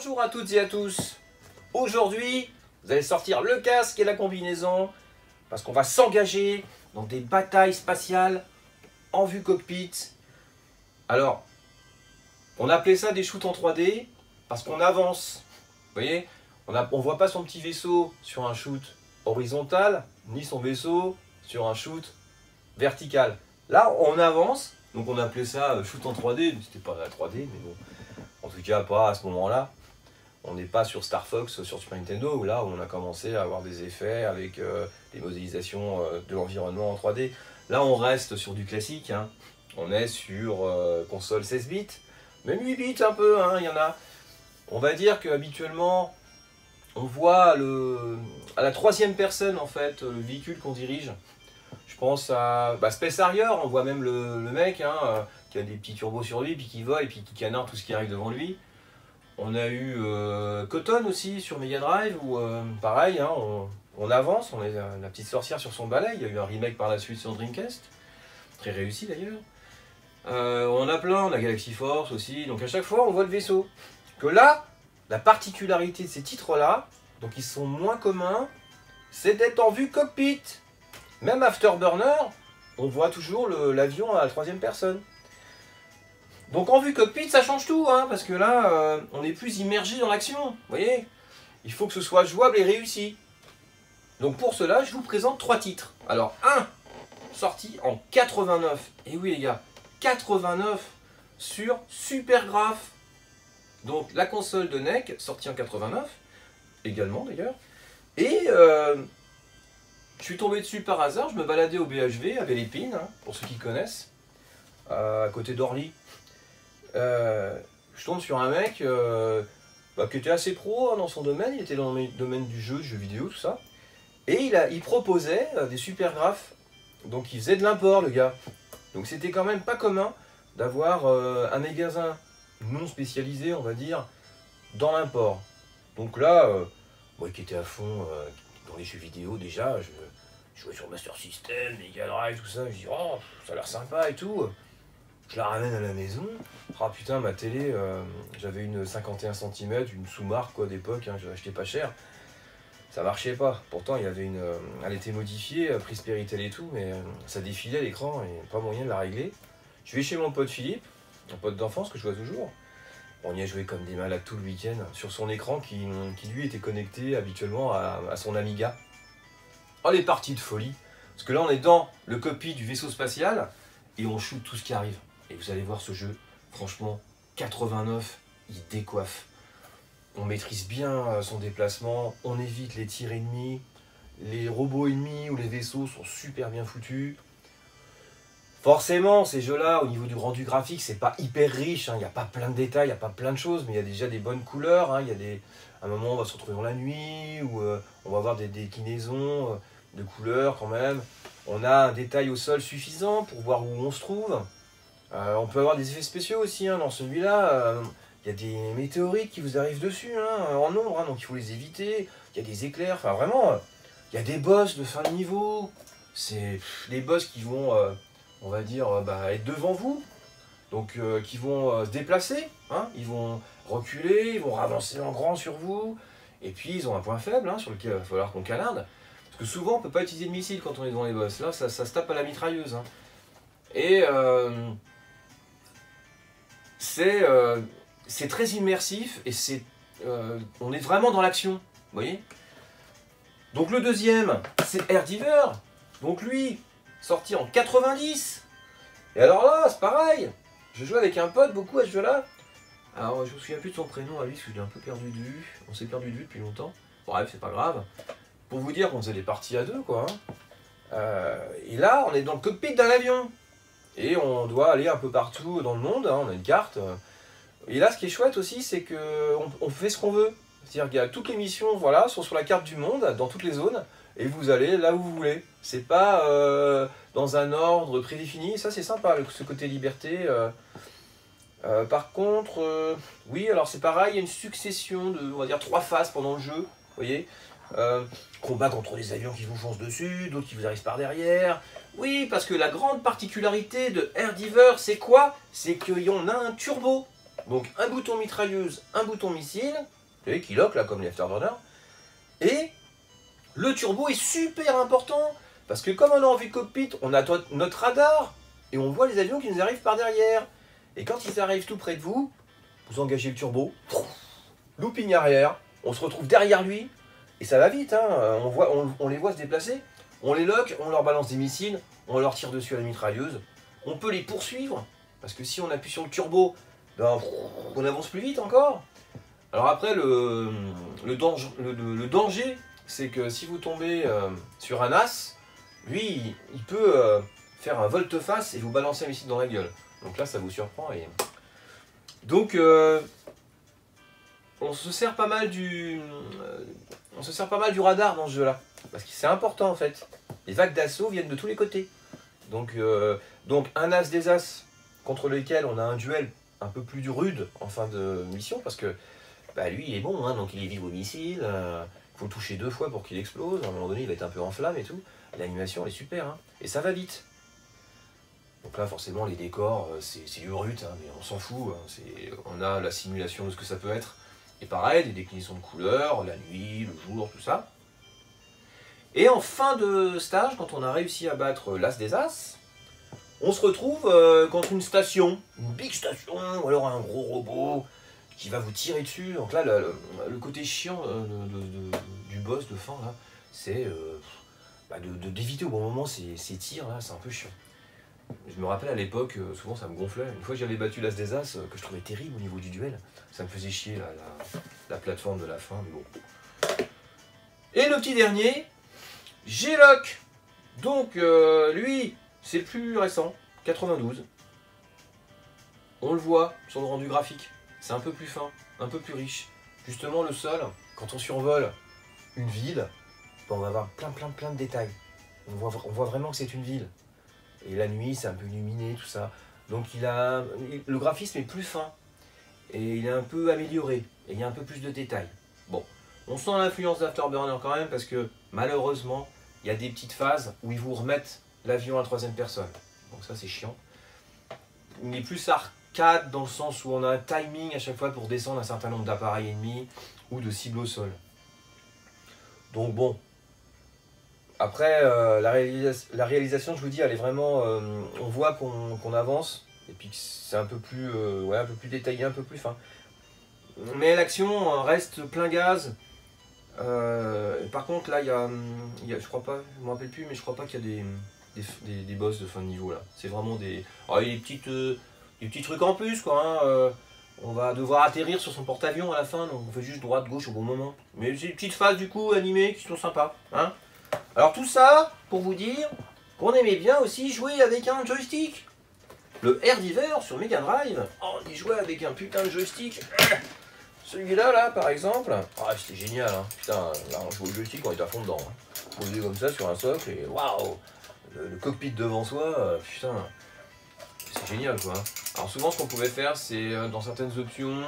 Bonjour à toutes et à tous. Aujourd'hui, vous allez sortir le casque et la combinaison parce qu'on va s'engager dans des batailles spatiales en vue cockpit. Alors, on a appelé ça des shoots en 3D parce qu'on avance. Vous voyez, on ne voit pas son petit vaisseau sur un shoot horizontal, ni son vaisseau sur un shoot vertical. Là, on avance, donc on a appelé ça shoot en 3D, c'était pas la 3D, mais bon, en tout cas pas à ce moment-là. On n'est pas sur Star Fox, sur Super Nintendo, où là on a commencé à avoir des effets avec des modélisations de l'environnement en 3D. Là on reste sur du classique, hein. On est sur console 16 bits, même 8 bits un peu, hein, il y en a. On va dire qu'habituellement, on voit à la troisième personne en fait, le véhicule qu'on dirige. Je pense à Space Harrier, on voit même le mec hein, qui a des petits turbos sur lui, puis qui vole et puis qui canarde tout ce qui arrive devant lui. On a eu Cotton aussi sur Mega Drive, où pareil, hein, on avance, on est la petite sorcière sur son balai. Il y a eu un remake par la suite sur Dreamcast, très réussi d'ailleurs. On a plein, on a Galaxy Force aussi, donc à chaque fois on voit le vaisseau. Que là, la particularité de ces titres-là, donc ils sont moins communs, c'est d'être en vue cockpit. Même Afterburner, on voit toujours l'avion à la troisième personne. Donc en vue cockpit, ça change tout, hein, parce que là, on est plus immergé dans l'action. Vous voyez, il faut que ce soit jouable et réussi. Donc pour cela, je vous présente 3 titres. Alors, un sorti en 89. Et oui les gars, 89 sur Supergraph. Donc la console de NEC, sortie en 89, également d'ailleurs. Et je suis tombé dessus par hasard, je me baladais au BHV, à Belle-Épine, hein, pour ceux qui connaissent, à côté d'Orly. Je tombe sur un mec qui était assez pro hein, dans son domaine, il était dans le domaine du jeu vidéo, tout ça. Et il proposait des Supergraph, donc il faisait de l'import le gars. Donc c'était quand même pas commun d'avoir un magasin non spécialisé, on va dire, dans l'import. Donc là, moi qui étais à fond dans les jeux vidéo déjà, je jouais sur Master System, Mega Drive, tout ça, je dis oh, ça a l'air sympa et tout. Je la ramène à la maison. Ah putain, ma télé, j'avais une 51 cm, une sous-marque quoi d'époque, hein, j'ai acheté pas cher. Ça marchait pas. Pourtant, il y avait elle était modifiée, prise Péritel et tout, mais ça défilait l'écran et pas moyen de la régler. Je vais chez mon pote Philippe, mon pote d'enfance que je vois toujours. On y a joué comme des malades tout le week-end sur son écran qui lui était connecté habituellement à son Amiga. Oh les parties de folie. Parce que là, on est dans le cockpit du vaisseau spatial et on shoot tout ce qui arrive. Et vous allez voir ce jeu, franchement, 89, il décoiffe. On maîtrise bien son déplacement, on évite les tirs ennemis, les robots ennemis ou les vaisseaux sont super bien foutus. Forcément, ces jeux-là, au niveau du rendu graphique, c'est pas hyper riche, hein, il n'y a pas plein de détails, il n'y a pas plein de choses, mais il y a déjà des bonnes couleurs. Hein, à un moment, on va se retrouver dans la nuit, ou on va avoir des déclinaisons de couleurs quand même. On a un détail au sol suffisant pour voir où on se trouve. On peut avoir des effets spéciaux aussi, hein, dans celui-là. Il y a des météorites qui vous arrivent dessus, hein, en nombre, hein, donc il faut les éviter. Il y a des éclairs, enfin vraiment, il y a des boss de fin de niveau. C'est des boss qui vont, on va dire, être devant vous. Donc qui vont se déplacer, hein, ils vont reculer, ils vont avancer en grand sur vous. Et puis ils ont un point faible hein, sur lequel il va falloir qu'on canarde. Parce que souvent on ne peut pas utiliser de missiles quand on est devant les boss. Là ça se tape à la mitrailleuse. Hein. Et c'est très immersif et on est vraiment dans l'action, vous voyez. Donc le deuxième, c'est Air Diver. Donc lui, sorti en 90. Et alors là, c'est pareil. Je joue avec un pote beaucoup à ce jeu-là. Alors je me souviens plus de son prénom à lui, parce que je l'ai un peu perdu de vue. On s'est perdu de vue depuis longtemps. Bref, c'est pas grave. Pour vous dire qu'on faisait des parties à deux, quoi. Et là, on est dans le cockpit d'un avion. Et on doit aller un peu partout dans le monde, hein, on a une carte. Et là, ce qui est chouette aussi, c'est qu'on fait ce qu'on veut. C'est-à-dire qu'il y a toutes les missions, voilà, sont sur la carte du monde, dans toutes les zones, et vous allez là où vous voulez. C'est pas dans un ordre prédéfini, ça c'est sympa, ce côté liberté. Par contre, oui, alors c'est pareil, il y a une succession de, on va dire, 3 phases pendant le jeu, vous voyez. Combat contre des avions qui vous foncent dessus, d'autres qui vous arrivent par derrière. Oui, parce que la grande particularité de Air Diver, c'est quoi? C'est qu'on a un turbo. Donc un bouton mitrailleuse, un bouton missile, vous voyez, qui lock là comme les Afterburner. Et le turbo est super important, parce que comme on est en vue cockpit, on a notre radar, et on voit les avions qui nous arrivent par derrière. Et quand ils arrivent tout près de vous, vous engagez le turbo, looping arrière, on se retrouve derrière lui, et ça va vite, hein. On les voit se déplacer, on les lock, on leur balance des missiles, on leur tire dessus à la mitrailleuse, on peut les poursuivre, parce que si on appuie sur le turbo, ben, on avance plus vite encore. Alors après, le danger, c'est que si vous tombez sur un as, lui, il peut faire un volte-face et vous balancer un missile dans la gueule. Donc là, ça vous surprend. Et... Donc, on se sert pas mal du radar dans ce jeu-là. Parce que c'est important, en fait. Les vagues d'assaut viennent de tous les côtés. Donc un as des as contre lequel on a un duel un peu plus rude en fin de mission, parce que bah, lui, il est bon, hein, donc il est vive au missile. Faut le toucher 2 fois pour qu'il explose. À un moment donné, il va être un peu en flamme et tout. L'animation, elle est super, hein, et ça va vite. Donc là, forcément, les décors, c'est urut, hein, mais on s'en fout. Hein, on a la simulation de ce que ça peut être. Et pareil, des déclinaisons de couleurs, la nuit, le jour, tout ça. Et en fin de stage, quand on a réussi à battre l'as des as, on se retrouve contre une station, une big station, ou alors un gros robot qui va vous tirer dessus. Donc là, le côté chiant du boss de fin, là, c'est d'éviter au bon moment ces tirs, là, c'est un peu chiant. Je me rappelle à l'époque, souvent ça me gonflait. Une fois que j'avais battu l'as des as, que je trouvais terrible au niveau du duel, ça me faisait chier la plateforme de la fin, mais bon. Et le petit dernier, G-Lock. Donc lui, c'est le plus récent, 92. On le voit sur le rendu graphique, c'est un peu plus fin, un peu plus riche. Justement le sol, quand on survole une ville, on va avoir plein de détails. On voit vraiment que c'est une ville. Et la nuit, c'est un peu illuminé, tout ça. Donc le graphisme est plus fin. Et il est un peu amélioré. Et il y a un peu plus de détails. Bon, on sent l'influence d'Afterburner quand même, parce que malheureusement, il y a des petites phases où ils vous remettent l'avion à 3e personne. Donc ça, c'est chiant. Il est plus arcade dans le sens où on a un timing à chaque fois pour descendre un certain nombre d'appareils ennemis ou de cibles au sol. Donc bon. Après, la réalisation, je vous dis, elle est vraiment... on voit qu'on avance, et puis c'est un peu plus détaillé, un peu plus fin. Mais l'action reste plein gaz. Par contre, là, il y a, je crois pas, je me rappelle plus, mais je crois pas qu'il y a des boss de fin de niveau, là. C'est vraiment des... Alors, il y a des petits trucs en plus, quoi, hein. On va devoir atterrir sur son porte-avions à la fin, donc on fait juste droite, gauche au bon moment. Mais c'est des petites phases, du coup, animées, qui sont sympas, hein. Alors tout ça, pour vous dire qu'on aimait bien aussi jouer avec un joystick. Le Air Diver sur Mega Drive, on y jouait avec un putain de joystick. Celui-là, là, par exemple, c'était génial, hein. Putain, là, on joue au joystick, on est à fond dedans, hein. Posé comme ça sur un socle, et waouh, le cockpit devant soi, putain, c'est génial, quoi. Alors souvent, ce qu'on pouvait faire, c'est, dans certaines options,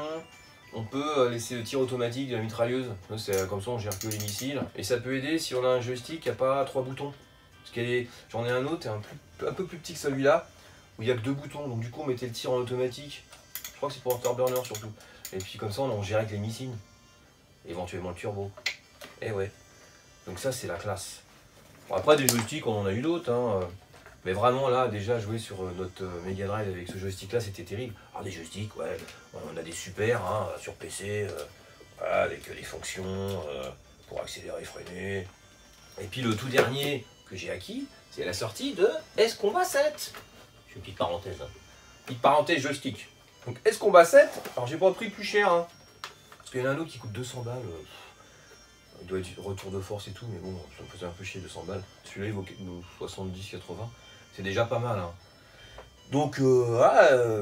on peut laisser le tir automatique de la mitrailleuse. C'est comme ça, on gère que les missiles. Et ça peut aider si on a un joystick qui n'a pas 3 boutons. Parce j'en ai un autre, un peu plus petit que celui-là, où il n'y a que 2 boutons. Donc du coup, on mettait le tir en automatique. Je crois que c'est pour Afterburner surtout. Et puis comme ça, on gérait avec les missiles. Éventuellement le turbo. Et ouais. Donc ça, c'est la classe. Bon, après, des joysticks, on en a eu d'autres, hein. Mais vraiment là, déjà jouer sur notre Mega Drive avec ce joystick là, c'était terrible. Alors des joysticks, ouais, on a des super, hein, sur PC, voilà, avec des fonctions pour accélérer, freiner. Et puis le tout dernier que j'ai acquis, c'est la sortie de S-Combat 7. Je fais une petite parenthèse, hein. Petite parenthèse joystick. Donc S-Combat 7, alors j'ai pas pris le plus cher, hein, parce qu'il y en a un autre qui coûte 200 balles. Il doit être retour de force et tout, mais bon, ça me faisait un peu chier 200 balles. Celui-là, il vaut 70-80. C'est déjà pas mal, hein. Donc,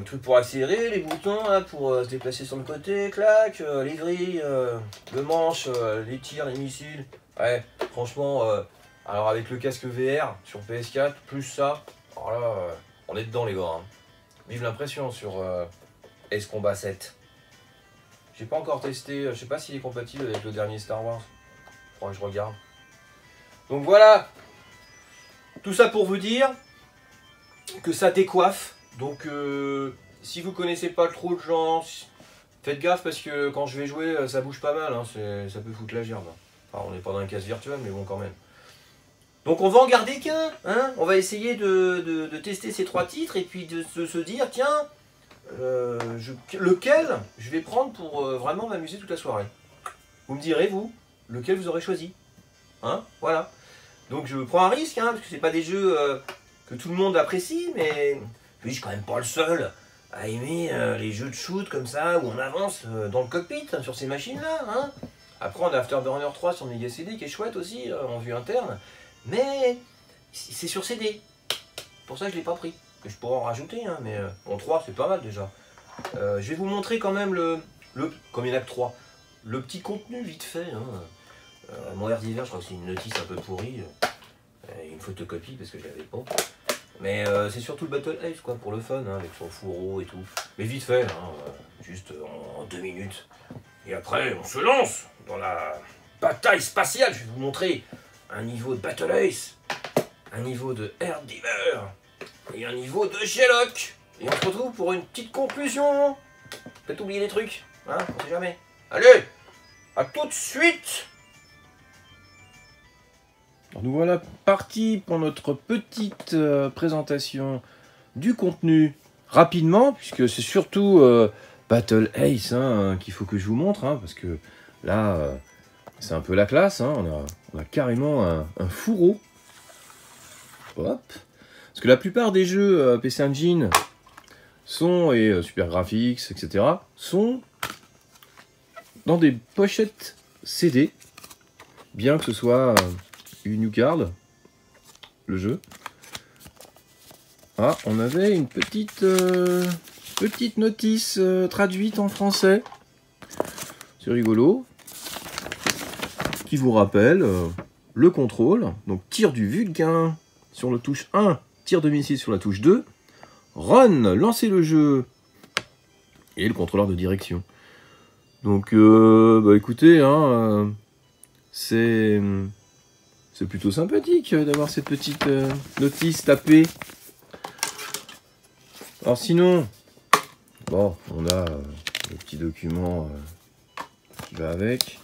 truc pour accélérer, les boutons là, pour se déplacer sur le côté, clac, les vrilles, le manche, les tirs, les missiles. Ouais, franchement, alors avec le casque VR sur PS4, plus ça, alors là, on est dedans les gars, hein. Vive l'impression sur S-Combat 7. J'ai pas encore testé, je sais pas s'il est compatible avec le dernier Star Wars. Faudra que je regarde. Donc voilà, tout ça pour vous dire que ça décoiffe. Donc si vous connaissez pas trop de gens, faites gaffe parce que quand je vais jouer, ça bouge pas mal, hein, ça peut foutre la gerbe. Enfin, on n'est pas dans un casque virtuel, mais bon, quand même. Donc on va en garder qu'un, hein. On va essayer de tester ces 3 titres et puis de se dire, tiens, lequel je vais prendre pour vraiment m'amuser toute la soirée. Vous me direz, vous, lequel vous aurez choisi. Hein, voilà. Donc je prends un risque, hein, parce que c'est pas des jeux que tout le monde apprécie, mais puis je suis quand même pas le seul à aimer les jeux de shoot comme ça, où on avance dans le cockpit hein, sur ces machines-là. Hein. Après on a Afterburner 3 sur Mega CD qui est chouette aussi, en vue interne, mais c'est sur CD. Pour ça que je l'ai pas pris. Que je pourrais en rajouter, hein, mais en 3 c'est pas mal déjà. Je vais vous montrer quand même comme il y en a que 3, le petit contenu vite fait. Hein. Mon Herdiver, je crois que c'est une notice un peu pourrie, une photocopie parce que je l'avais pas. Mais c'est surtout le Battle Ace quoi, pour le fun, hein, avec son fourreau et tout. Mais vite fait, hein, juste en 2 minutes. Et après, on se lance dans la bataille spatiale. Je vais vous montrer un niveau de Battle Ace, un niveau de Herdiver et un niveau de Sherlock. Et on se retrouve pour une petite conclusion. Peut-être oublier des trucs, hein, on sait jamais. Allez, à tout de suite. Alors nous voilà partis pour notre petite présentation du contenu rapidement, puisque c'est surtout Battle Ace hein, qu'il faut que je vous montre, hein, parce que là, c'est un peu la classe, hein, on a carrément un fourreau. Hop. Parce que la plupart des jeux PC Engine et Super Graphics, etc., sont dans des pochettes CD, bien que ce soit une Ucard, le jeu. Ah, on avait une petite notice traduite en français. C'est rigolo. Qui vous rappelle le contrôle. Donc tir du Vulcain sur la touche 1, tir de missile sur la touche 2. Run, lancer le jeu. Et le contrôleur de direction. Donc, bah écoutez, hein, c'est plutôt sympathique d'avoir cette petite notice tapée. Alors sinon, bon, on a le petit document qui va avec.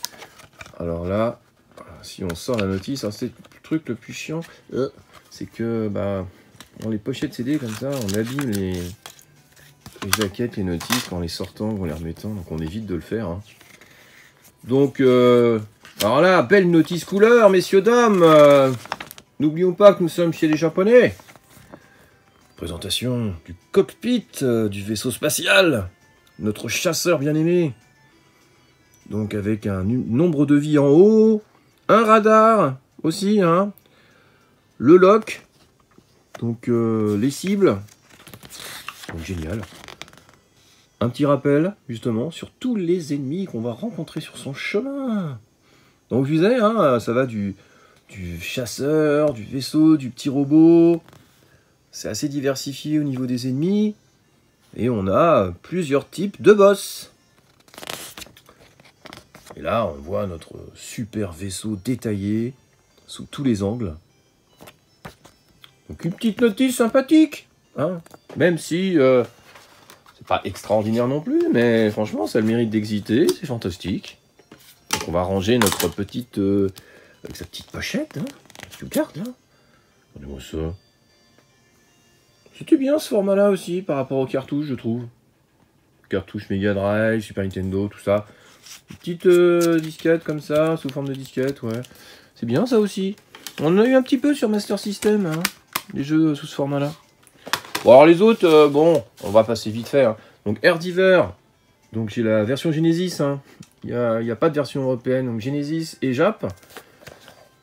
Alors là, si on sort la notice, c'est le truc le plus chiant, c'est que bah, dans les pochettes CD comme ça, on abîme les jaquettes, les notices en les sortant ou en les remettant, donc on évite de le faire. Hein. Donc, alors là, belle notice couleur, messieurs, dames. N'oublions pas que nous sommes chez les Japonais. Présentation du cockpit du vaisseau spatial, notre chasseur bien-aimé. Donc avec un nombre de vies en haut, un radar aussi, hein, le lock, donc les cibles, donc génial. Un petit rappel justement sur tous les ennemis qu'on va rencontrer sur son chemin. Donc je disais, hein, ça va du chasseur, du vaisseau, du petit robot. C'est assez diversifié au niveau des ennemis. Et on a plusieurs types de boss. Et là, on voit notre super vaisseau détaillé sous tous les angles. Donc une petite notice sympathique. Hein, même si c'est pas extraordinaire non plus. Mais franchement, ça a le mérite d'exister. C'est fantastique. Donc on va ranger notre petite... avec sa petite pochette. Hein, tu gardes là. Regardez-moi ça. C'était bien ce format-là aussi, par rapport aux cartouches, je trouve. Cartouches Mega Drive, Super Nintendo, tout ça. Une petite disquette comme ça, sous forme de disquette, ouais. C'est bien ça aussi. On en a eu un petit peu sur Master System, hein, les jeux sous ce format-là. Bon, alors les autres, bon, on va passer vite fait. Hein. Donc Herdiver, donc j'ai la version Genesis, hein. Il n'y a pas de version européenne, donc Genesis et Jap.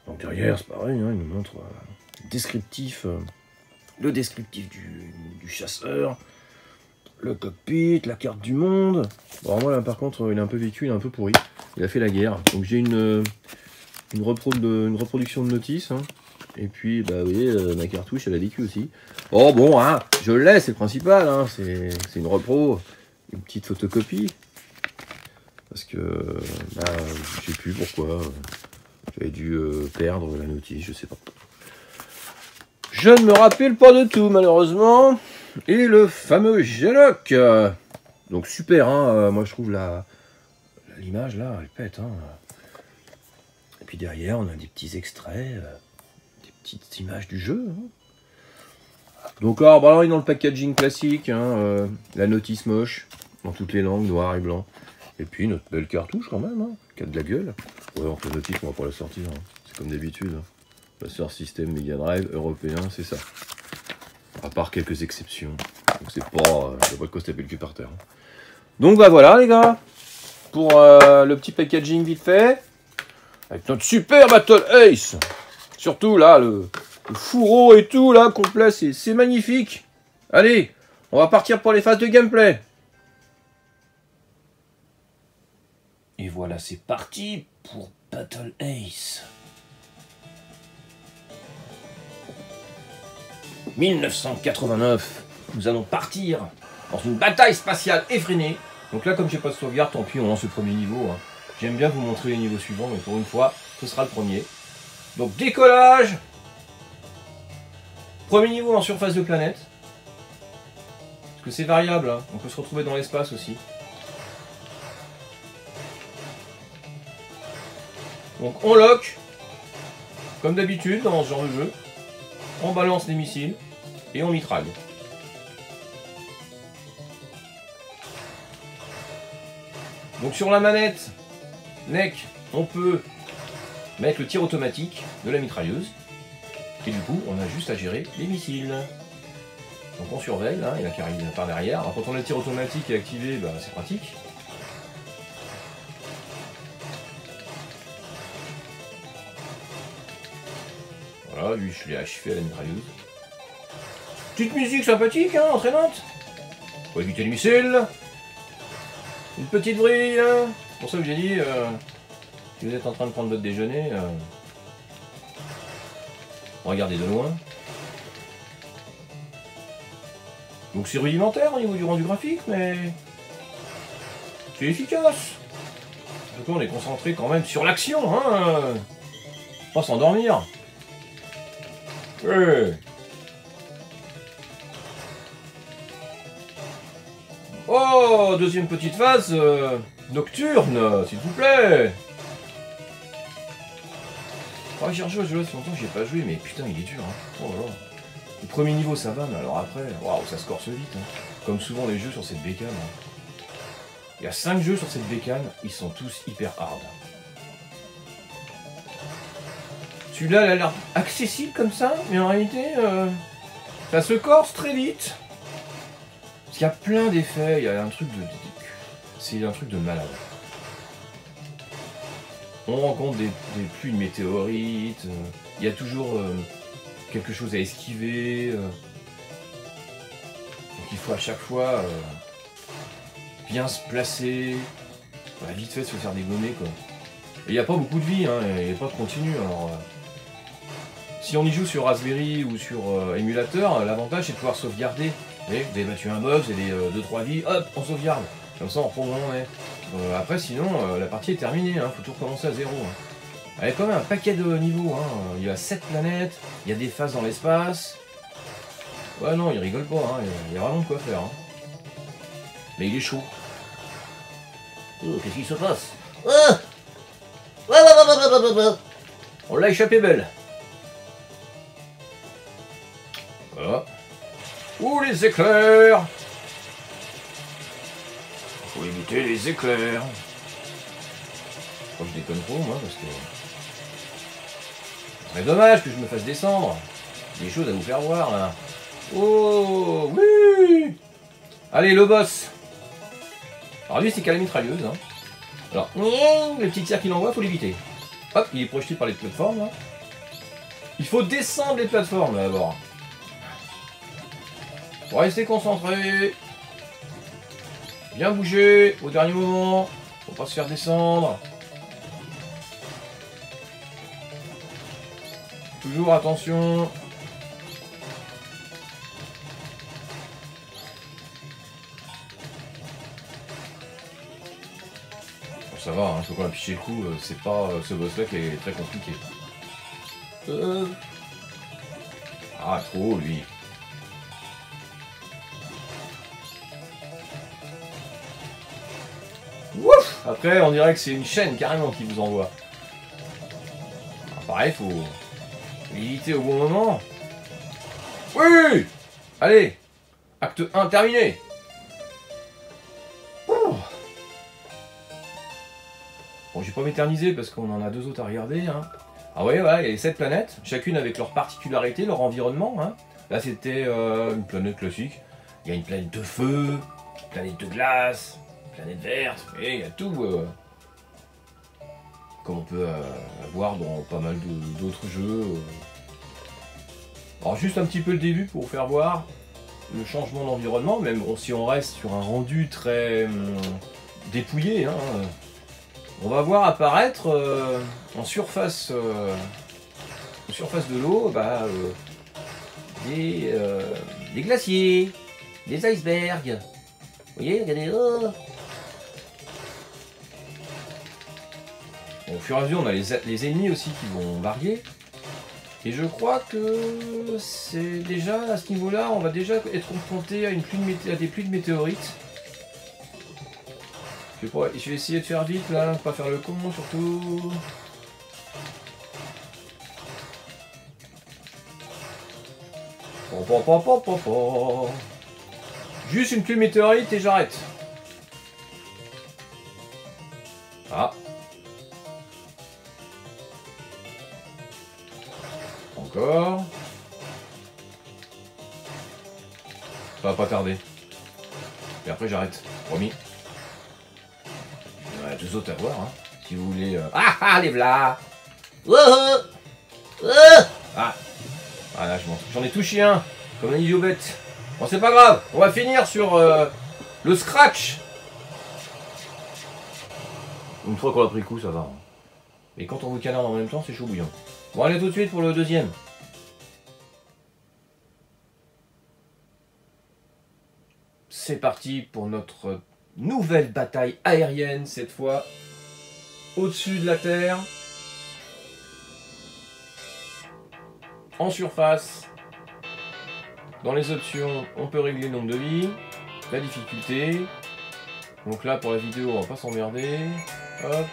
Donc derrière, c'est pareil, hein, il nous montre descriptif... le descriptif du chasseur, le cockpit, la carte du monde. Bon, moi là par contre il est un peu vécu, il est un peu pourri. Il a fait la guerre. Donc j'ai une reproduction de notice. Hein. Et puis bah vous voyez, ma cartouche elle a vécu aussi. Oh bon, hein, je l'ai, c'est le principal. Hein. C'est une repro, une petite photocopie. Parce que bah, je sais plus pourquoi. J'avais dû perdre la notice, je sais pas. Je ne me rappelle pas de tout, malheureusement. Et le fameux Geloc. Donc super, hein, moi je trouve l'image là, elle pète. Hein. Et puis derrière, on a des petits extraits, des petites images du jeu. Hein. Donc alors, bah, alors, il est dans le packaging classique, hein, la notice moche, dans toutes les langues, noir et blanc. Et puis notre belle cartouche quand même, hein, qui a de la gueule. Ouais, alors que la notice, on va pas la sortir, hein. C'est comme d'habitude. Hein. Master System Mega Drive européen, c'est ça. À part quelques exceptions. Donc c'est pas... je vois pas de quoi se taper le cul par terre. Hein. Donc bah voilà les gars, pour le petit packaging vite fait. Avec notre super Battle Ace. Surtout là, le fourreau et tout là, complet, c'est magnifique. Allez, on va partir pour les phases de gameplay. Et voilà, c'est parti pour Battle Ace. 1989, nous allons partir dans une bataille spatiale effrénée. Donc là, comme j'ai pas de sauvegarde, tant pis, on lance le premier niveau. Hein. J'aime bien vous montrer les niveaux suivants, mais pour une fois, ce sera le premier. Donc décollage. Premier niveau en surface de planète. Parce que c'est variable, hein. On peut se retrouver dans l'espace aussi. Donc on lock, comme d'habitude dans ce genre de jeu. On balance les missiles et on mitraille. Donc sur la manette NEC, on peut mettre le tir automatique de la mitrailleuse. Et du coup, on a juste à gérer les missiles. Donc on surveille, hein, il y a qui arrive par derrière. Alors, quand on a le tir automatique est activé, bah, c'est pratique. Voilà, lui je l'ai achevé à la mitrailleuse. Petite musique sympathique, hein, entraînante. Pour éviter les missiles. Une petite vrille, hein. Pour ça que j'ai dit, si vous êtes en train de prendre votre déjeuner, regardez de loin. Donc c'est rudimentaire au niveau du rendu graphique, mais c'est efficace. Surtout on est concentré quand même sur l'action, hein. Pas s'endormir. Ouais. Oh, deuxième petite phase nocturne, s'il vous plaît. Oh, j'ai rejoué à ce jeu, ça fait longtemps que j'ai pas joué, mais putain, il est dur. Hein. Oh là là. Le premier niveau, ça va, mais alors après, waouh, ça se corse vite. Hein. Comme souvent les jeux sur cette bécane. Hein. Il y a 5 jeux sur cette bécane, ils sont tous hyper hard. Celui-là, il a l'air accessible comme ça, mais en réalité, ça se corse très vite. Parce qu'il y a plein d'effets, il y a un truc de... C'est un truc de malade. On rencontre des pluies de météorites, il y a toujours quelque chose à esquiver. Donc il faut à chaque fois bien se placer, vite fait se faire dégommer quoi. Et il n'y a pas beaucoup de vie, hein, il n'y a pas de continu. Alors, si on y joue sur Raspberry ou sur émulateur, l'avantage c'est de pouvoir sauvegarder. Vous voyez, vous avez battu un boss, vous avez 2-3 vies, hop, on sauvegarde. Comme ça on reprend où on est. Après sinon, la partie est terminée, hein, faut tout recommencer à zéro. Hein. Il y a quand même un paquet de niveaux, hein. Il y a 7 planètes, il y a des phases dans l'espace. Ouais non, il rigole pas, hein. Il y a vraiment de quoi faire. Hein. Mais il est chaud. Oh, qu'est-ce qui se passe? On l'a échappé belle. Voilà. Ouh, les éclairs! Faut éviter les éclairs. Je crois que je déconne trop, moi, parce que... C'est dommage que je me fasse descendre. Des choses à vous faire voir, là. Oh, oui! Allez, le boss. Alors lui, c'est qu'à la mitrailleuse, hein. Alors, les petits tirs qu'il envoie, faut l'éviter. Hop, il est projeté par les plateformes, là. Il faut descendre les plateformes, d'abord. Pour rester concentré. Bien bouger au dernier moment. Faut pas se faire descendre. Toujours attention. Bon, ça va, hein, faut qu'on affiche le coup. C'est pas ce boss là qui est très compliqué. Ah, trop lui. Après, on dirait que c'est une chaîne carrément qui vous envoie. Alors, pareil, faut l'éviter au bon moment. Oui! Allez! Acte 1 terminé! Oh. Bon, je vais pas m'éterniser parce qu'on en a 2 autres à regarder. Hein. Ah ouais, voilà, il y a les 7 planètes, chacune avec leurs particularités, leur environnement. Hein. Là, c'était une planète classique. Il y a une planète de feu, une planète de glace, une planète verte, et il y a tout. Comme on peut avoir dans pas mal d'autres jeux. Alors juste un petit peu le début pour vous faire voir le changement d'environnement, même si on reste sur un rendu très dépouillé. Hein, on va voir apparaître en surface de l'eau des glaciers, des icebergs. Vous voyez, regardez. Oh. Bon, au fur et à mesure, on a les ennemis aussi qui vont varier. Et je crois que c'est déjà à ce niveau-là, on va déjà être confronté à des pluies de météorites. Je vais essayer de faire vite là, pas faire le con surtout. Juste une pluie de météorites et j'arrête. Ah. Encore. Ça va pas tarder. Et après j'arrête, promis. Il y en a 2 autres à voir, hein. Si vous voulez... Ah, les v'là. Ah. Voilà, j'en ai touché un, comme un idiot bête. Bon, c'est pas grave, on va finir sur le scratch. Une fois qu'on a pris le coup, ça va. Hein. Mais quand on vous canarde en même temps, c'est chaud bouillant. Bon, allez tout de suite pour le deuxième. C'est parti pour notre nouvelle bataille aérienne, cette fois au-dessus de la Terre, en surface. Dans les options, on peut régler le nombre de vies, la difficulté. Donc là, pour la vidéo, on va pas s'emmerder. Hop.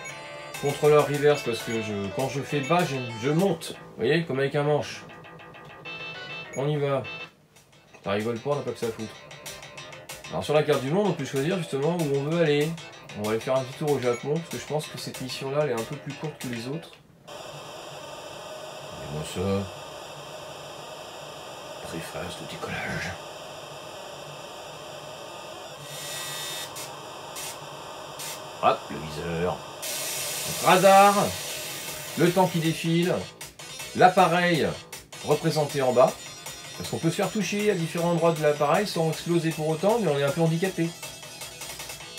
Contrôleur reverse parce que quand je fais bas, je monte. Vous voyez, comme avec un manche. On y va. Ça rigole pas, on n'a pas que ça à foutre. Alors sur la carte du monde, on peut choisir justement où on veut aller. On va aller faire un petit tour au Japon, parce que je pense que cette mission-là, elle est un peu plus courte que les autres. Regardez-moi ça. Préface de décollage. Hop, le viseur. Donc, radar, le temps qui défile, l'appareil représenté en bas. Parce qu'on peut se faire toucher à différents endroits de l'appareil sans exploser pour autant, mais on est un peu handicapé.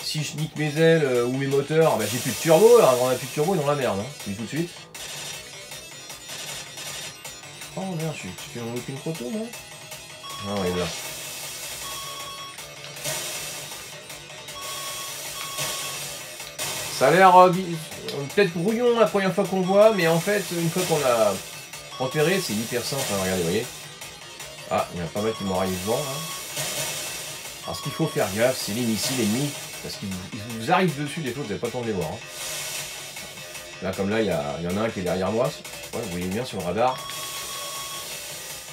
Si je nique mes ailes ou mes moteurs, bah, j'ai plus de turbo, alors quand on a plus de turbo, ils ont la merde, hein. Je dis tout de suite. Oh merde, je fais aucune photo, non? Non, il est là. Ça a l'air peut-être brouillon la première fois qu'on voit, mais en fait, une fois qu'on l'a repéré, c'est hyper simple. Hein, regardez, vous voyez. Ah, il y en a pas mal qui m'ont arrivé devant. Hein. Alors, ce qu'il faut faire gaffe, c'est les missiles ennemis, parce qu'ils vous arrivent dessus, des fois, vous n'avez pas le temps de les voir. Hein. Là, comme là, il y en a un qui est derrière moi. Ouais, vous voyez bien sur le radar.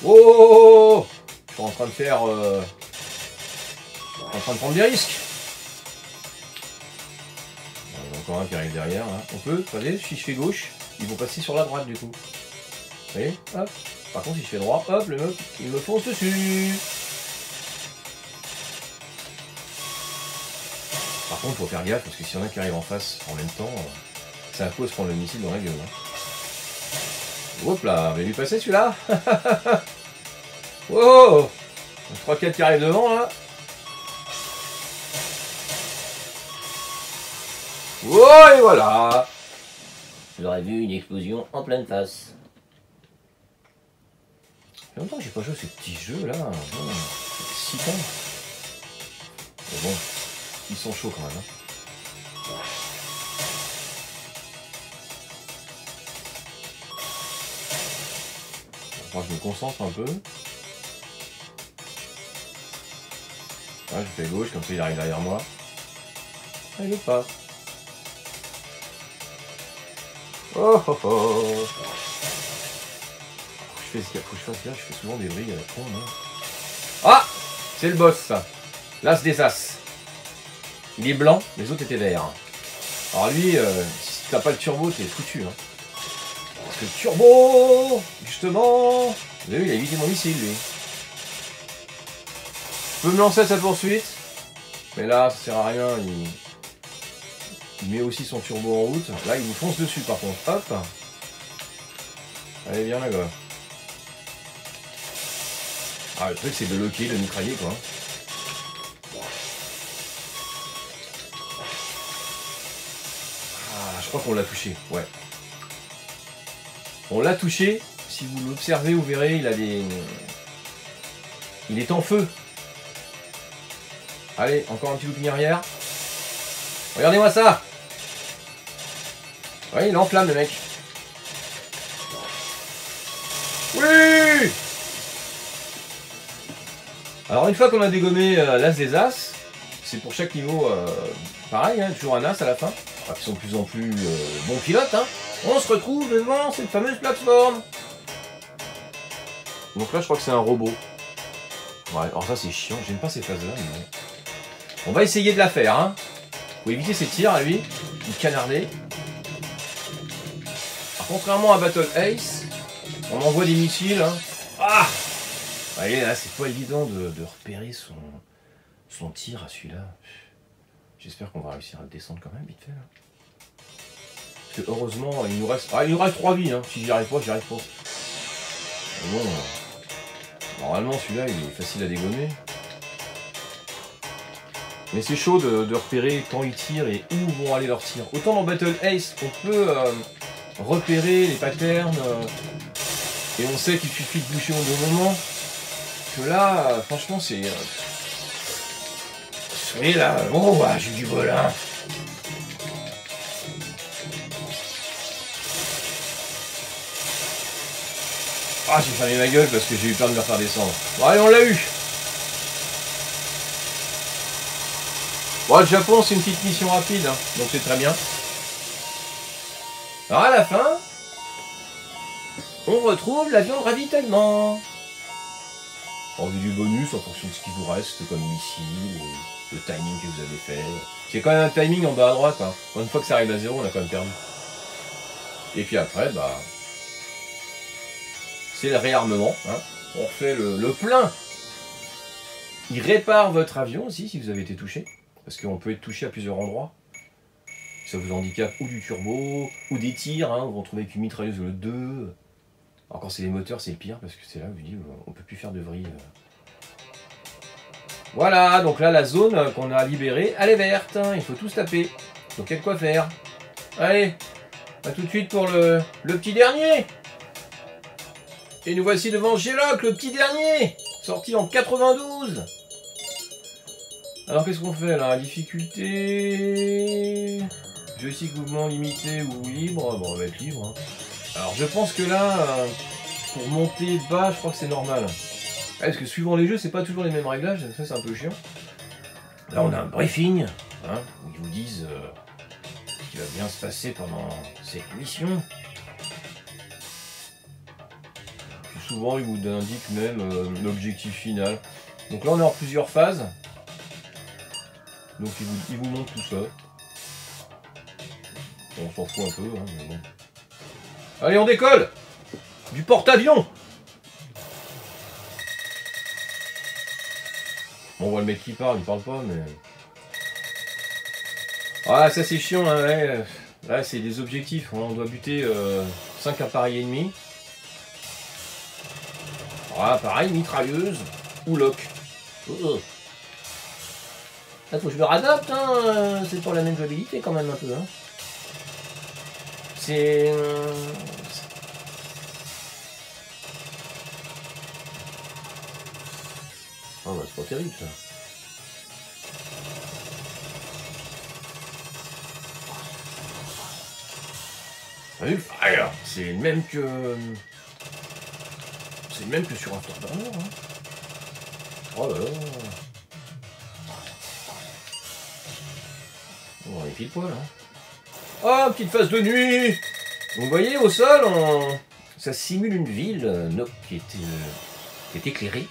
Oh, je suis en train de faire... en train de prendre des risques. Il y en a encore un qui arrive derrière. Là. On peut, vous voyez, si je fais gauche, ils vont passer sur la droite du coup. Vous voyez, hop. Par contre, si je fais droit, hop, le mec, il me fonce dessus. Par contre, il faut faire gaffe, parce que s'il y en a qui arrivent en face en même temps, ça va se prendre le missile dans la gueule. Hein. Hop là, mais lui passer celui-là. Oh, 3-4 qui arrivent devant, là. Oh, et voilà. J'aurais vu une explosion en pleine face. Ça fait longtemps que j'ai pas joué à ces petits jeux là. C'est excitant. Mais bon, ils sont chauds quand même. Hein. Moi je me concentre un peu. Ah, je fais gauche, comme ça il arrive derrière moi. Ah, il veut pas. Oh oh oh. Faut que je fasse là, je fais souvent des brilles à la con. Hein. Ah, c'est le boss ça. L'as des as. Il est blanc, les autres étaient verts. Alors lui, si t'as pas le turbo, t'es foutu. Hein. Parce que le turbo, justement... Vous avez vu, il a évité mon missile lui. Je peux me lancer à sa poursuite. Mais là, ça sert à rien. Il met aussi son turbo en route. Là, il vous fonce dessus par contre. Hop. Allez, viens là, gars. Ah, le truc, c'est de loquer, de mitrailler, quoi. Ah, je crois qu'on l'a touché. Ouais. On l'a touché. Si vous l'observez, vous verrez, il a des... Il est en feu. Allez, encore un petit looping arrière. Regardez-moi ça. Ouais, il enflamme le mec. Oui. Alors une fois qu'on a dégommé l'as des as, c'est pour chaque niveau pareil, hein, toujours un as à la fin. Enfin, ils sont de plus en plus bons pilotes. Hein. On se retrouve devant cette fameuse plateforme. Donc là, je crois que c'est un robot. Ouais, alors ça c'est chiant, j'aime pas ces phases-là. Mais... On va essayer de la faire. Hein. Faut éviter ses tirs à lui, il canardait. Alors, contrairement à Battle Ace, on envoie des missiles. Hein. Ah! Vous voyez, là, c'est pas évident de repérer son tir à celui-là. J'espère qu'on va réussir à le descendre quand même, vite fait. Là. Parce que heureusement, il nous reste 3 vies. Hein. Si j'y arrive pas, j'y arrive pas. Mais bon, normalement, celui-là, il est facile à dégommer. Mais c'est chaud de repérer quand ils tirent et où vont aller leurs tirs. Autant dans Battle Ace, on peut repérer les patterns et on sait qu'il suffit de boucher au bon moment. Que là, franchement, c'est... Vous voyez là, oh, ouais, j'ai du bol, hein. Ah, j'ai fermé ma gueule parce que j'ai eu peur de me faire descendre. Bon, allez, on l'a eu. Bon, le Japon, c'est une petite mission rapide, hein, donc c'est très bien. Alors, à la fin, on retrouve l'avion de ravitaillement. En vue du bonus, en fonction de ce qui vous reste, comme missile, le timing que vous avez fait. C'est quand même un timing en bas à droite. Hein. Une fois que ça arrive à 0, on a quand même perdu. Et puis après, bah, c'est le réarmement. Hein. On refait le plein. Il répare votre avion aussi, si vous avez été touché. Parce qu'on peut être touché à plusieurs endroits. Ça vous handicape ou du turbo, ou des tirs. Hein. Vous vous retrouvez avec une mitrailleuse le 2. Alors quand c'est les moteurs, c'est le pire, parce que c'est là où je dis, on peut plus faire de vrille. Voilà, donc là, la zone qu'on a libérée, elle est verte. Hein, il faut tous taper. Donc il y a de quoi faire. Allez, à tout de suite pour le petit dernier. Et nous voici devant G-Loc, le petit dernier, sorti en 92. Alors qu'est-ce qu'on fait là? Difficulté... Joystick mouvement limité ou libre. Bon, on va être libre. Hein. Alors je pense que là, pour monter bas, je crois que c'est normal. Ah, parce que suivant les jeux, c'est pas toujours les mêmes réglages, ça c'est un peu chiant. Là on a un briefing, hein, où ils vous disent ce qui va bien se passer pendant cette mission. Puis souvent ils vous indiquent même l'objectif final. Donc là on est en plusieurs phases. Donc ils vous montrent tout ça. Bon, on s'en fout un peu, hein, mais bon. Allez, on décolle! Du porte-avions! Bon, on voit le mec qui parle, il parle pas, mais... Ah, ça c'est chiant, hein, ouais. Là, c'est des objectifs. On doit buter 5 appareils ennemis. Ah, pareil, mitrailleuse ou lock. Là, faut que je me réadapte, hein. C'est pas la même jouabilité quand même un peu, hein. C'est... Oh bah c'est pas terrible ça. T'as vu le fire? C'est le même que... C'est le même que sur Afterburner, hein. Oh là là. On est pile poil, hein. Oh, petite phase de nuit. Vous voyez, au sol, ça simule une ville qui est éclairée.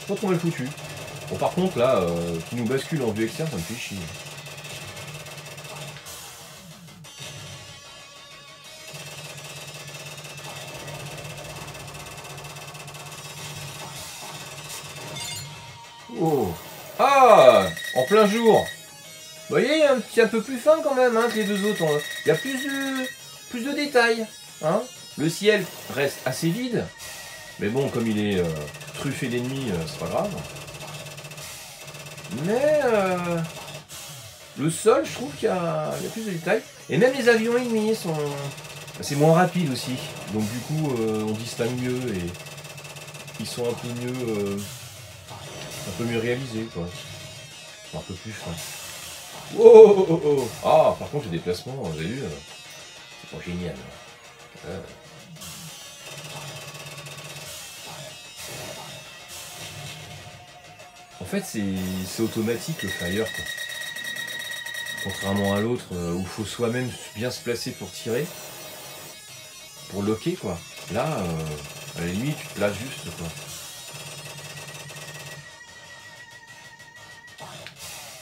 Pas trop mal foutu. Bon, par contre, là, qui nous bascule en vue externe, ça me fait chier. Oh. Ah, en plein jour. Vous voyez, un peu plus fin quand même hein, que les deux autres. Il y a plus de détails. Hein. Le ciel reste assez vide. Mais bon, comme il est truffé d'ennemis, c'est pas grave. Mais le sol, je trouve qu'il y a plus de détails. Et même les avions ennemis sont... C'est moins rapide aussi. Donc du coup, on distingue mieux et ils sont un peu mieux réalisés, quoi. Un peu plus fin. Oh, oh, oh, oh. Ah, par contre, le déplacement, vous avez vu, c'est pas génial. En fait, c'est automatique le flyer, quoi. Contrairement à l'autre, où il faut soi-même bien se placer pour tirer, pour locker, quoi. Là, à la limite, tu te places juste, quoi.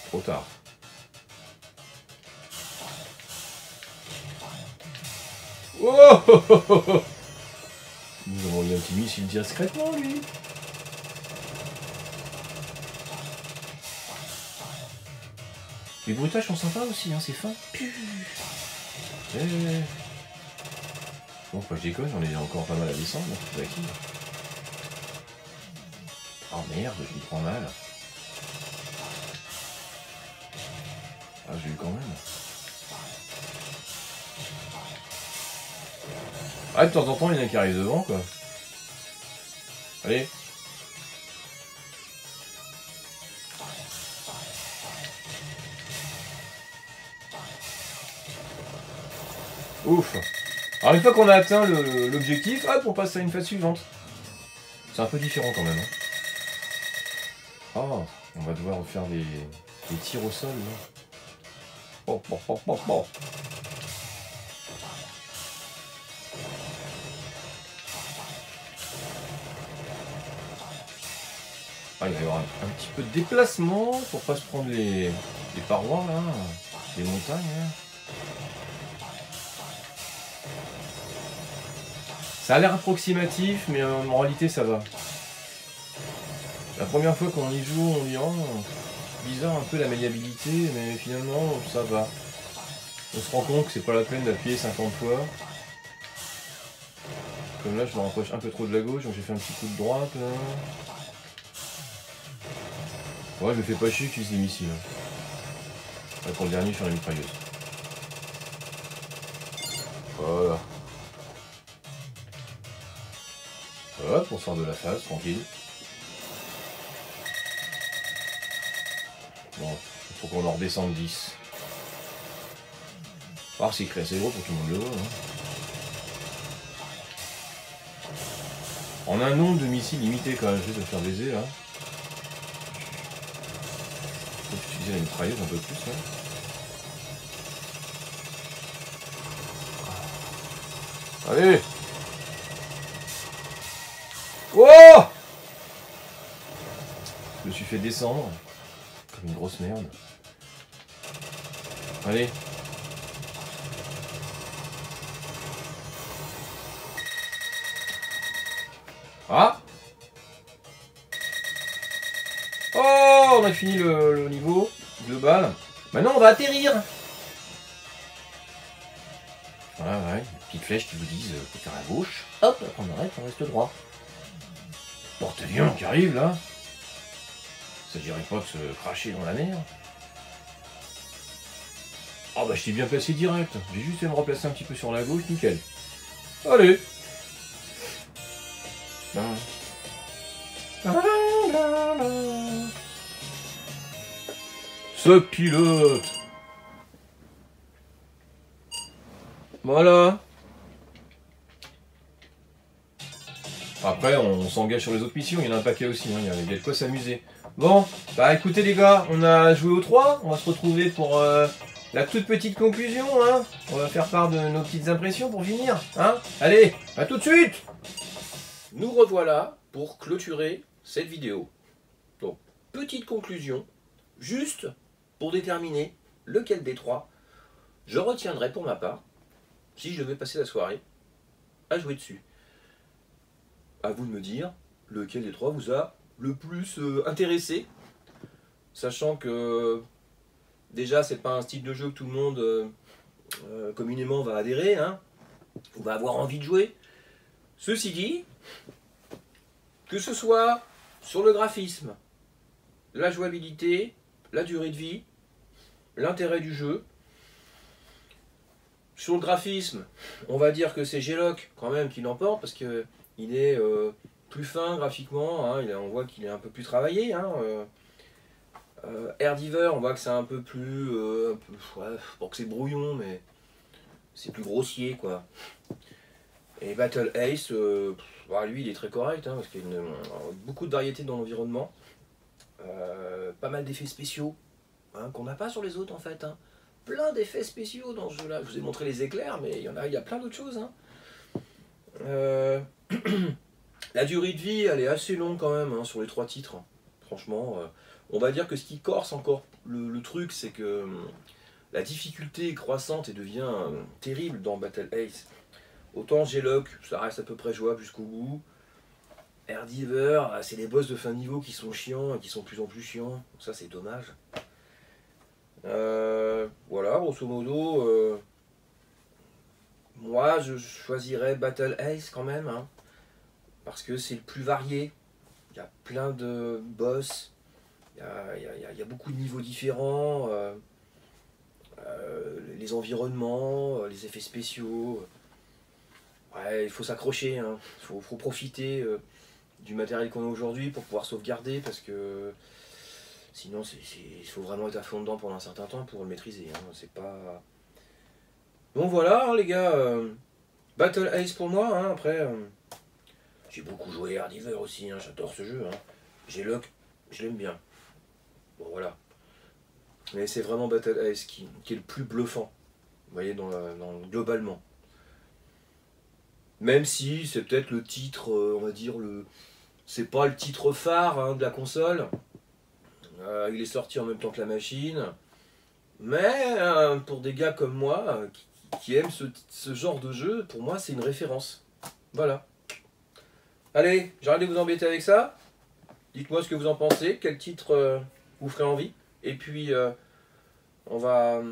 Trop tard. Oh, oh, oh, oh. Nous avons eu un petit missile discrètement, lui. Les bruitages sont sympas aussi, hein, c'est fin. Bon, pas que je déconne, j'en ai encore pas mal à descendre, donc c'est acquis. Oh merde, je m'y prends mal. Ah, j'ai eu quand même. Ah, de temps en temps, il y en a qui arrivent devant, quoi. Allez. Ouf. Alors, une fois qu'on a atteint l'objectif, hop, on passe à une phase suivante. C'est un peu différent quand même. Hein. Oh, on va devoir faire des tirs au sol, là. Oh, oh, oh, oh, oh. Ah, il va y avoir un petit peu de déplacement pour pas se prendre les parois là, les montagnes. Là. Ça a l'air approximatif, mais en réalité ça va. La première fois qu'on y joue, on dit oh, bizarre un peu la maniabilité, mais finalement ça va. On se rend compte que c'est pas la peine d'appuyer 50 fois. Comme là, je me rapproche un peu trop de la gauche, donc j'ai fait un petit coup de droite là. Ouais, je me fais pas chier, j'utilise des missiles. Ouais, pour le dernier, je suis la mitrailleuse. Voilà. Hop, on sort de la phase, tranquille. Bon, il faut qu'on en redescende 10. Ah, c'est écrit assez gros pour que tout le monde le voit. Hein. En un nombre de missiles limité quand même, je vais te faire baiser là. Faut utiliser la mitrailleuse un peu plus là. Allez! Oh! Je me suis fait descendre. Comme une grosse merde. Allez. Ah! Oh! On a fini le niveau global. Maintenant on va atterrir! Voilà, ouais, une petite flèche qui vous disent faut faire à gauche. Hop, on arrête, on reste droit. Porte-avions qui arrive là. Ça dirait pas de se cracher dans la mer. Ah bah je t'ai bien placé direct. J'ai juste à me replacer un petit peu sur la gauche, nickel. Allez. Ce pilote. Voilà. Après, on s'engage sur les autres missions, il y en a un paquet aussi, hein. Il y a de quoi s'amuser. Bon, bah écoutez les gars, on a joué aux 3, on va se retrouver pour la toute petite conclusion, hein. On va faire part de nos petites impressions pour finir, hein. Allez, à tout de suite. Nous revoilà pour clôturer cette vidéo. Donc, petite conclusion, juste pour déterminer lequel des trois je retiendrai pour ma part, si je devais passer la soirée à jouer dessus. À vous de me dire lequel des trois vous a le plus intéressé, sachant que déjà c'est pas un style de jeu que tout le monde communément va adhérer, hein, ou va avoir envie de jouer. Ceci dit, que ce soit sur le graphisme, la jouabilité, la durée de vie, l'intérêt du jeu, sur le graphisme, on va dire que c'est G-Loc quand même qui l'emporte parce que il est plus fin graphiquement, hein, on voit qu'il est un peu plus travaillé. Hein, Airdiver, on voit que c'est un peu plus, ouais, bon que c'est brouillon, mais c'est plus grossier quoi. Et Battle Ace, bah, lui il est très correct hein, parce qu'il y a beaucoup de variété dans l'environnement, pas mal d'effets spéciaux hein, qu'on n'a pas sur les autres en fait. Hein. Plein d'effets spéciaux dans ce jeu-là. Je vous ai montré les éclairs, mais il y a plein d'autres choses. Hein. La durée de vie, elle est assez longue quand même hein, sur les 3 titres. Franchement, on va dire que ce qui corse encore le truc, c'est que la difficulté est croissante et devient terrible dans Battle Ace. Autant G-Loc, ça reste à peu près jouable jusqu'au bout. Airdiver, c'est les boss de fin de niveau qui sont chiants et qui sont de plus en plus chiants. Ça, c'est dommage. Voilà, grosso modo, moi je choisirais Battle Ace quand même, hein, parce que c'est le plus varié. Il y a plein de boss, il y a beaucoup de niveaux différents, les environnements, les effets spéciaux. Ouais, il faut s'accrocher, hein. Faut profiter du matériel qu'on a aujourd'hui pour pouvoir sauvegarder, parce que sinon, il faut vraiment être à fond dedans pendant un certain temps pour le maîtriser. Hein. C'est pas... Bon voilà hein, les gars, Battle Ace pour moi. Hein. Après, j'ai beaucoup joué à Airdiver aussi. Hein. J'adore ce jeu. Hein. G-Loc, je l'aime bien. Bon voilà. Mais c'est vraiment Battle Ace qui est le plus bluffant. Vous voyez, globalement. Même si c'est peut-être le titre, on va dire, c'est pas le titre phare hein, de la console. Il est sorti en même temps que la machine. Mais pour des gars comme moi, qui aiment ce genre de jeu, pour moi c'est une référence. Voilà. Allez, j'arrête de vous embêter avec ça. Dites-moi ce que vous en pensez, quel titre vous ferait envie. Et puis, on va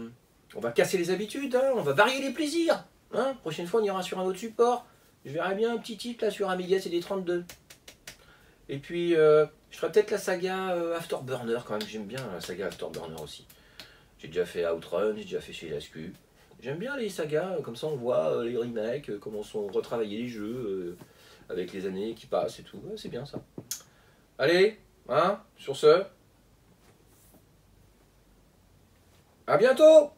casser les habitudes, hein, on va varier les plaisirs. Hein. Prochaine fois, on ira sur un autre support. Je verrai bien un petit titre là sur Amiga CD32. Et puis, je ferai peut-être la saga Afterburner quand même. J'aime bien la saga Afterburner aussi. J'ai déjà fait Outrun, j'ai déjà fait chez Lascu. J'aime bien les sagas, comme ça on voit les remakes, comment sont retravaillés les jeux, avec les années qui passent et tout. Ouais, c'est bien ça. Allez, hein, sur ce, à bientôt!